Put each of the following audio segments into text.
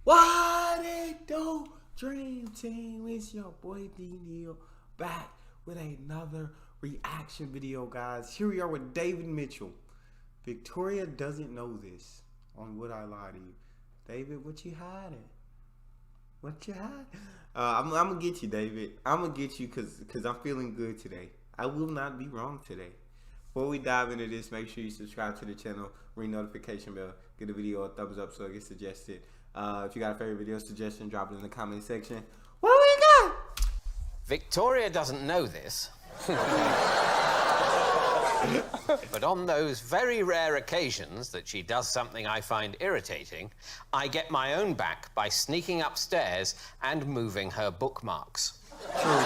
What it do, Dream Team? It's your boy D Neal back with another reaction video, guys. Here we are with David Mitchell. Victoria doesn't know this on Would I Lie to You. David, what you hiding? What you hiding? I'm gonna get you, David. I'm gonna get you because I'm feeling good today. I will not be wrong today. Before we dive into this, make sure you subscribe to the channel, ring notification bell, give the video a thumbs up so it gets suggested. If you got a favorite video suggestion, drop it in the comment section. What we got? Victoria doesn't know this. But on those very rare occasions that she does something I find irritating, I get my own back by sneaking upstairs and moving her bookmarks. True.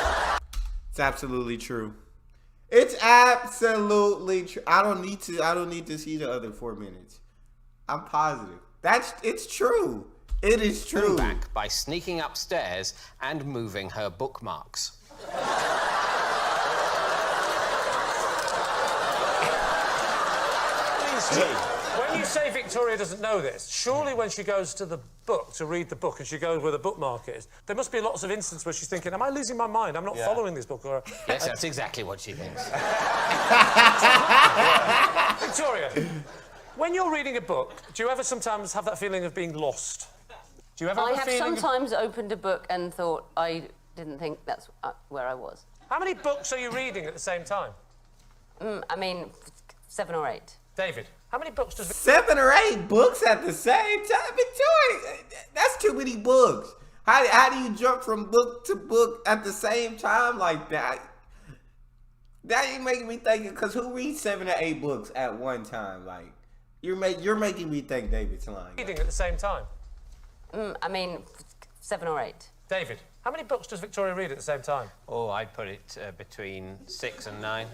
It's absolutely true. It's absolutely true. I don't need to see the other 4 minutes. I'm positive. It's true. It is true. Back by sneaking upstairs and moving her bookmarks. When you say Victoria doesn't know this, surely when she goes to the book to read the book and she goes where the bookmark is, there must be lots of instances where she's thinking, am I losing my mind? I'm not following this book. Or Yes, that's exactly what she thinks. Victoria, when you're reading a book, do you ever sometimes have that feeling of being lost? Do you ever have a feeling sometimes opened a book and thought, I didn't think that's where I was. How many books are you reading at the same time? I mean, 7 or 8. David, how many books does... 7 or 8 books at the same time? Victoria, that's too many books. How do you jump from book to book at the same time like that? That ain't making me think, because who reads 7 or 8 books at one time? Like, you're making me think David's lying. Reading at the same time? I mean, 7 or 8. David, how many books does Victoria read at the same time? Oh, I'd put it between 6 and 9.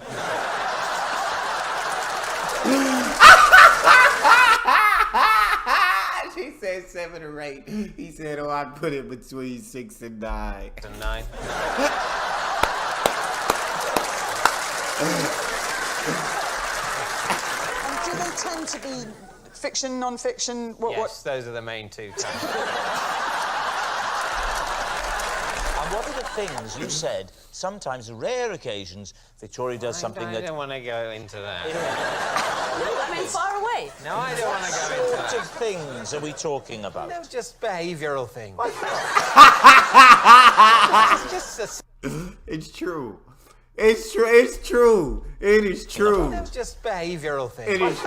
She said 7 or 8. He said, oh, I'd put it between 6 and 9. And 9. And do they tend to be fiction, non-fiction? Yes, those are the main two. And what are the things you said, sometimes rare occasions, Victoria does something I that... don't want to go into that. I mean, far away. No, I don't want to go into What that. sort of things are we talking about? No, just behavioural things. It's It's true. It's true. It's true. It is true. just behavioural things. It is.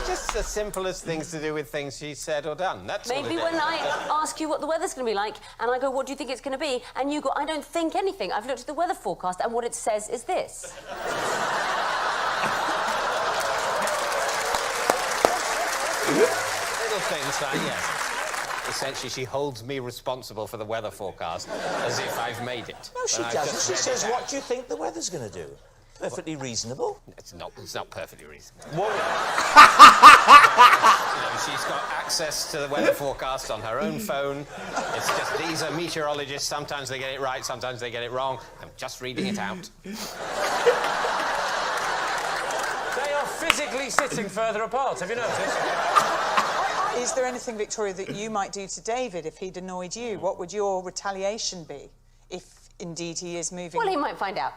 Just the simplest things to do with things she said or done. That's all Maybe it when is. I ask you what the weather's going to be like, and I go, what do you think it's going to be? And you go, I don't think anything. I've looked at the weather forecast, and what it says is this. Little things like, yes. Essentially, she holds me responsible for the weather forecast as if I've made it. No, she When I've doesn't. just She read says, it out. what do you think the weather's going to do? Perfectly reasonable. It's not perfectly reasonable. What? You know, she's got access to the weather forecast on her own phone. It's just, these are meteorologists. Sometimes they get it right, sometimes they get it wrong. I'm just reading it out. They are physically sitting further apart, have you noticed? Is there anything, Victoria, that you might do to David if he'd annoyed you? What would your retaliation be if indeed he is moving? Well, he might find out.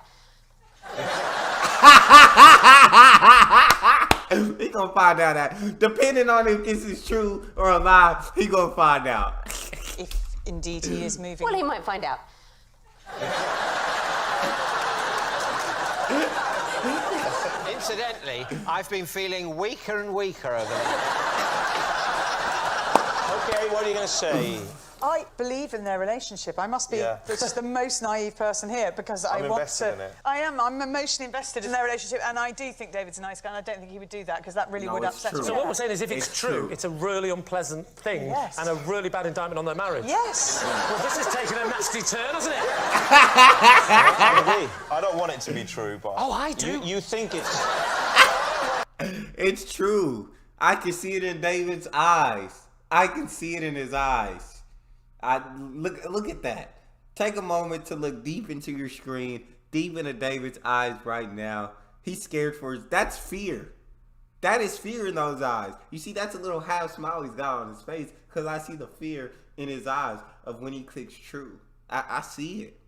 He gonna find out that, depending on if this is true or a lie, he gonna find out. If indeed he is moving. Well, he might find out. Incidentally, I've been feeling weaker and weaker over the... OK, what are you going to say? I believe in their relationship. I must be just the most naive person here because I want to... in it. I am. I'm emotionally invested in their relationship, and I do think David's a nice guy, and I don't think he would do that because that really would it's upset true. me. So what we're saying is, if it's It's true, true. it's a really unpleasant thing and a really bad indictment on their marriage. Yes. Well, this has taken a nasty turn, hasn't it? I don't want it to be true, but... Oh, I do. You think it's... It's true. I can see it in David's eyes. I can see it in his eyes. Look at that. Take a moment to look deep into your screen, deep into David's eyes right now. He's scared for his... That's fear. That is fear in those eyes. You see, that's a little half smile he's got on his face because I see the fear in his eyes of when he clicks true. I see it.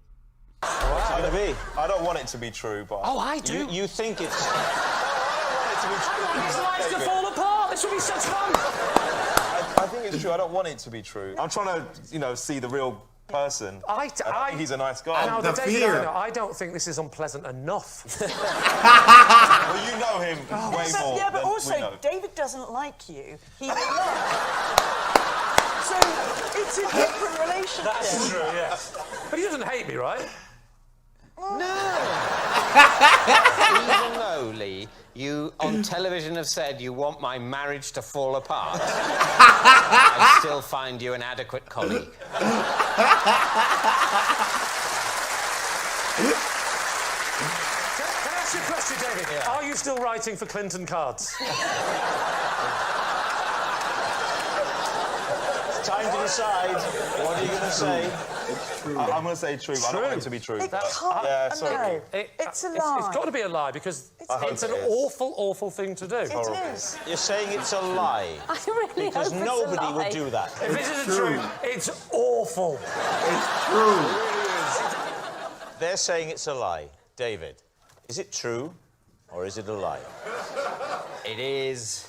What's it gonna be? I don't want it to be true, but... Oh, I do. You think it's... I want his life to fall apart. This would be such fun. I think it's true. I don't want it to be true. I'm trying to, see the real person. I think he's a nice guy. Now, The David, fear. I don't think this is unpleasant enough. Well, you know him way more Yeah, but than we also, know. David doesn't like you. He So it's a different relationship. That's true, yes. But he doesn't hate me, right? Even though, Lee, you on television have said you want my marriage to fall apart, I still find you an adequate colleague. Can I ask you a question, David? Yeah. Are you still writing for Clinton cards? time to decide. What are you going to say? It's true. I'm going to say true, but I don't want it to be true. It can't. Yeah, sorry. No, it's a lie. It's got to be a lie because it's an it is. awful, awful thing to do. It is. You're saying it's a lie. I really Because hope it's a nobody lie. would do that. If this isn't true, it's awful. It's true. They're saying it's a lie. David, is it true or is it a lie? It is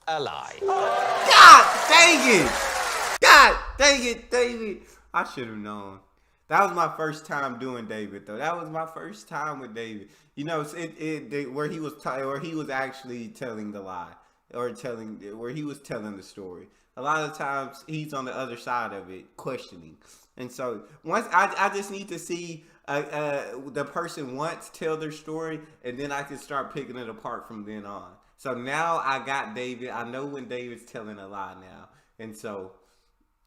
a lie. God dang it! God dang it, David! I should have known. That was my first time doing David, though. That was my first time with David. You know, where he was actually telling the lie, or where he was telling the story. A lot of times he's on the other side of it, questioning. And so once I just need to see the person once tell their story, and then I can start picking it apart from then on. So now I got David. I know when David's telling a lie now, and so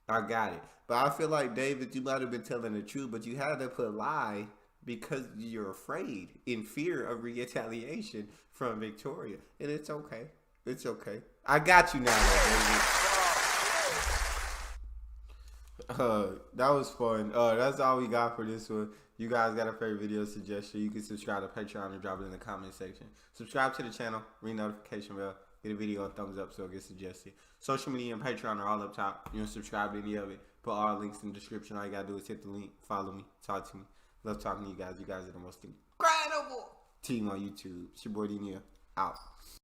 I got it. But I feel like, David, you might have been telling the truth, but you had to put lie because you're afraid, in fear of retaliation from Victoria. And it's okay. It's okay. I got you now, though, David. That was fun. That's all we got for this one. You guys got a favorite video suggestion, you can subscribe to Patreon and drop it in the comment section. Subscribe to the channel, ring notification bell, get a video a thumbs up so it gets suggested. Social media and Patreon are all up top. You don't subscribe to any of it, put all links in the description. All you gotta do is hit the link, follow me, talk to me. Love talking to you guys. You guys are the most incredible team on YouTube. It's your boy D-Neil, out.